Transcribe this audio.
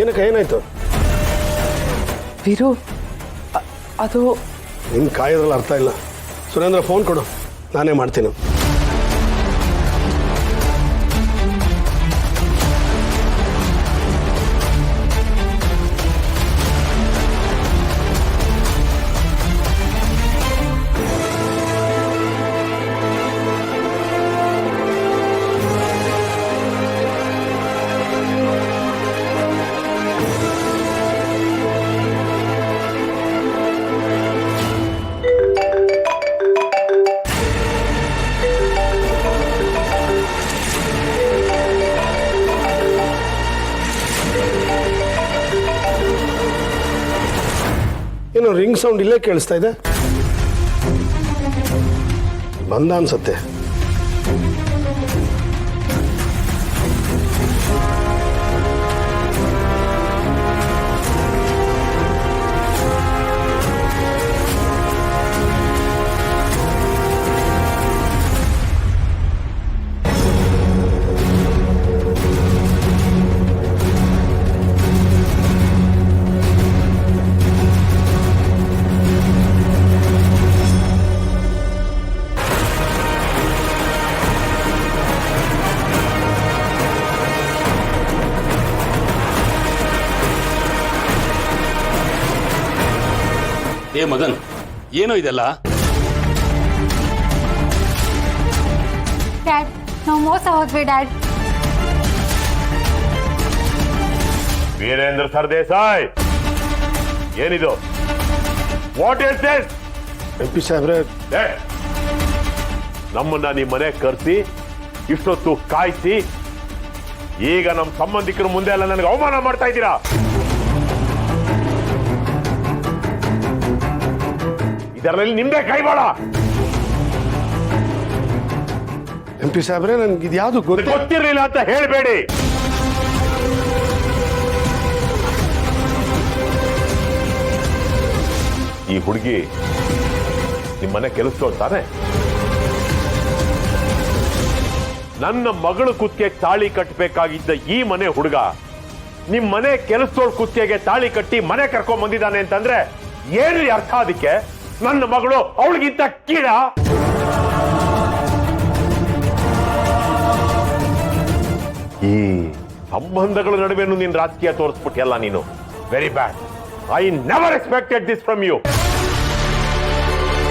ಏನಕ್ಕೆ ಏನಾಯ್ತು? ವೀರು, ಅದು ನಿನ್ನ ಕಾಯೋದ್ರಲ್ಲಿ ಅರ್ಥ ಇಲ್ಲ. ಸುರೇಂದ್ರ ಫೋನ್ ಕೊಡು, ನಾನೇ ಮಾಡ್ತೀನಿ. ಏನು ರಿಂಗ್ ಸೌಂಡ್ ಇಲ್ಲೇ ಕೇಳಿಸ್ತಾ ಇದೆ? ಬಂದ ಅನ್ಸತ್ತೆ. ಏ ಮಗನ್, ಏನೋ ಇದೆಲ್ಲ? ಡ್ಯಾಡ್, ನಾವು ಮೋಸ ಹೋದ್ವಿ ಡ್ಯಾಡ್. ವೀರೇಂದ್ರ ಸರ್ದೇಸಾಯಿ, ಏನಿದು? What is this? MP ಸಾಹೇಬ್ರೆ, ನಮ್ಮನ್ನ ನಿಮ್ಮ ಮನೆ ಕರೆಸಿ ಇಷ್ಟೊತ್ತು ಕಾಯಿಸಿ ಈಗ ನಮ್ಮ ಸಂಬಂಧಿಕರ ಮುಂದೆ ಎಲ್ಲ ನನಗೆ ಅವಮಾನ ಮಾಡ್ತಾ ಇದ್ದೀರಾ. ಇದರಲ್ಲಿ ನಿಮ್ದೇ ಕೈವಾಡ. MP ಸಾಹೇಬ್ರೆ, ನನ್ಗೆ ಇದ್ಯಾವುದು ಗೊತ್ತಿರಲಿಲ್ಲ ಅಂತ ಹೇಳಬೇಡಿ. ಈ ಹುಡುಗಿ ನಿಮ್ಮನೆ ಕೆಲಸದೋಳು ತಾನೆ? ನನ್ನ ಮಗಳು ಕುತ್ತಿಗೆ ತಾಳಿ ಕಟ್ಟಬೇಕಾಗಿದ್ದ ಈ ಮನೆ ಹುಡುಗ ನಿಮ್ ಮನೆ ಕೆಲಸದೋಳು ಕುತ್ತಿಗೆಗೆ ತಾಳಿ ಕಟ್ಟಿ ಮನೆ ಕರ್ಕೊಂಡ್ ಬಂದಿದ್ದಾನೆ ಅಂತಂದ್ರೆ ಏನ್ರಿ ಅರ್ಥ? ಅದಕ್ಕೆ ನನ್ನ ಮಗಳು ಅವಳಿಗಿಂತ ಕೀಳ? ಈ ಸಂಬಂಧಗಳ ನಡುವೆನೂ ನೀನ್ ರಾಜಕೀಯ ತೋರಿಸ್ಬಿಟ್ಟಿಯಲ್ಲ ನೀನು. Very bad. I never expected this from you.